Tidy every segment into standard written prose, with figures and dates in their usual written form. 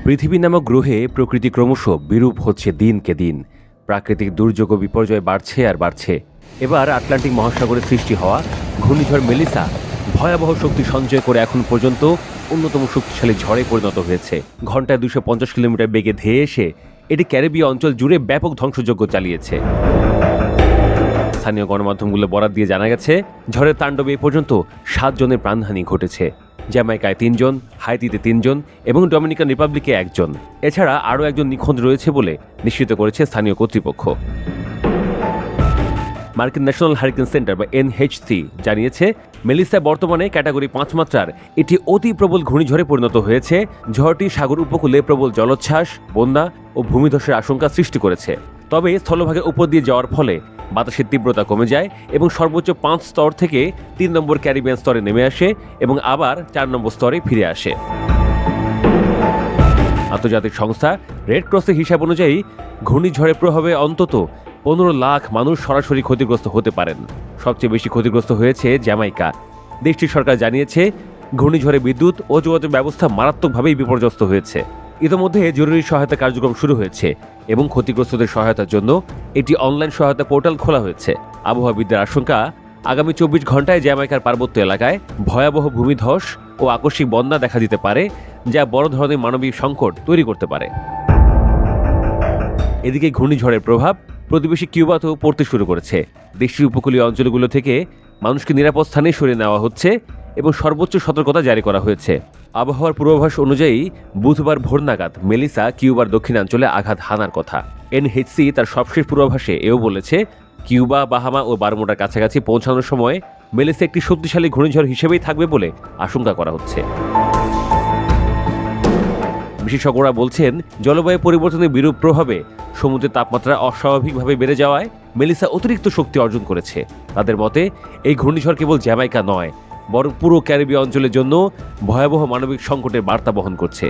পৃথিবী নামক গ্রহে প্রকৃতি ক্রমশ বিরূপ হচ্ছে দিনকে দিন। প্রাকৃতিক দুর্যোগ ও বিপর্যয় বাড়ছে আর বাড়ছে। এবার আটলান্টিক মহাসাগরে সৃষ্টি হওয়া ঘূর্ণিঝড় মেলিসা ভয়াবহ শক্তি সঞ্চয় করে এখন পর্যন্ত অন্যতম শক্তিশালী ঝড়ে পরিণত হয়েছে। ঘন্টায় 250 কিলোমিটার বেগে ধেয়ে এসে এটি ক্যারিবীয় অঞ্চল জুড়ে ব্যাপক ধ্বংসযজ্ঞ চালিয়েছে। স্থানীয় গণমাধ্যমগুলো বরাত দিয়ে জানা গেছে, ঝড়ের তাণ্ডবে এ পর্যন্ত 7 জনের প্রাণহানি ঘটেছে। জ্যামাইকায় 3 জন, হাইতিতে 3 জন এবং ডমিনিকান রিপাবলিকে 1 জন। এছাড়া আরও 1 জন নিখোঁজ রয়েছে বলে নিশ্চিত করেছে স্থানীয় কর্তৃপক্ষ। মার্কিন ন্যাশনাল হারিকেন সেন্টার বা NHC জানিয়েছে, মেলিসা বর্তমানে ক্যাটাগরি 5 মাত্রার এটি অতি প্রবল ঘূর্ণিঝড়ে পরিণত হয়েছে। ঝড়টি সাগর উপকূলে প্রবল জলোচ্ছ্বাস, বন্যা ও ভূমিধসের আশঙ্কা সৃষ্টি করেছে। তবে স্থলভাগের উপর দিয়ে যাওয়ার ফলে বাতাসের তীব্রতা কমে যায় এবং সর্বোচ্চ 5 স্তর থেকে 3 নম্বর ক্যারিবিয়ান স্তরে নেমে আসে এবং আবার 4 নম্বর স্তরে ফিরে আসে। আন্তর্জাতিক সংস্থা রেড ক্রসের হিসাব অনুযায়ী ঘূর্ণিঝড়ের প্রভাবে অন্তত 15 লাখ মানুষ সরাসরি ক্ষতিগ্রস্ত হতে পারেন। সবচেয়ে বেশি ক্ষতিগ্রস্ত হয়েছে জ্যামাইকা। দেশটির সরকার জানিয়েছে, ঘূর্ণিঝড়ে বিদ্যুৎ ও যোগাযোগ ব্যবস্থা মারাত্মকভাবেই বিপর্যস্ত হয়েছে। ইতিমধ্যে জরুরি সহায়তা কার্যক্রম শুরু হয়েছে এবং ক্ষতিগ্রস্তদের সহায়তার জন্য একটি অনলাইন সহায়তা পোর্টাল খোলা হয়েছে। আবহাওয়াবিদদের আশঙ্কা, আগামী 24 ঘন্টায় জ্যামাইকার পার্বত্য এলাকায় ভয়াবহ ভূমিধস ও আকস্মিক বন্যা দেখা দিতে পারে, যা বড় ধরনের মানবিক সংকট তৈরি করতে পারে। এদিকে ঘূর্ণিঝড়ের প্রভাব প্রতিবেশী কিউবাতেও পড়তে শুরু করেছে। দেশটির উপকূলীয় অঞ্চলগুলো থেকে মানুষকে নিরাপদ স্থানে সরিয়ে নেওয়া হচ্ছে এবং সর্বোচ্চ সতর্কতা জারি করা হয়েছে। আবহাওয়ার পূর্বাভাস অনুযায়ী বুধবার ভোর নাগাদ মেলিসা কিউবার দক্ষিণাঞ্চলে আঘাত হানার কথা। NHC তার সবশেষ পূর্বাভাসে এও বলেছে, কিউবা, বাহামা ও বারমুডার কাছাকাছি পৌঁছানোর সময় মেলিসা একটি শক্তিশালী ঘূর্ণিঝড় হিসেবেই থাকবে বলে আশঙ্কা করা হচ্ছে। বিশেষজ্ঞরা বলছেন, জলবায়ু পরিবর্তনের বিরূপ প্রভাবে সমুদ্রের তাপমাত্রা অস্বাভাবিকভাবে বেড়ে যাওয়ায় মেলিসা অতিরিক্ত শক্তি অর্জন করেছে। তাদের মতে, এই ঘূর্ণিঝড় কেবল জ্যামাইকা নয়, বরং পুরো ক্যারিবীয় অঞ্চলের জন্য ভয়াবহ মানবিক সংকটের বার্তা বহন করছে।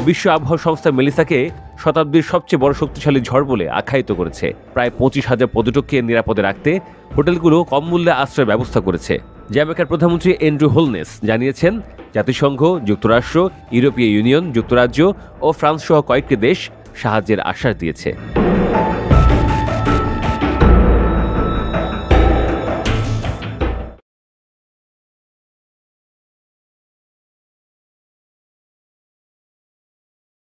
বিশ্ব আবহাওয়া সংস্থা মেলিসাকে শতাব্দীর সবচেয়ে বড় শক্তিশালী ঝড় বলে আখ্যায়িত করেছে। প্রায় 25,000 পর্যটককে নিরাপদে রাখতে হোটেলগুলো কম মূল্যে আশ্রয়ের ব্যবস্থা করেছে। জ্যামাইকার প্রধানমন্ত্রী অ্যান্ড্রু হোলনেস জানিয়েছেন, জাতিসংঘ, যুক্তরাষ্ট্র, ইউরোপীয় ইউনিয়ন, যুক্তরাজ্য ও ফ্রান্স সহ কয়েকটি দেশ সাহায্যের আশ্বাস দিয়েছে।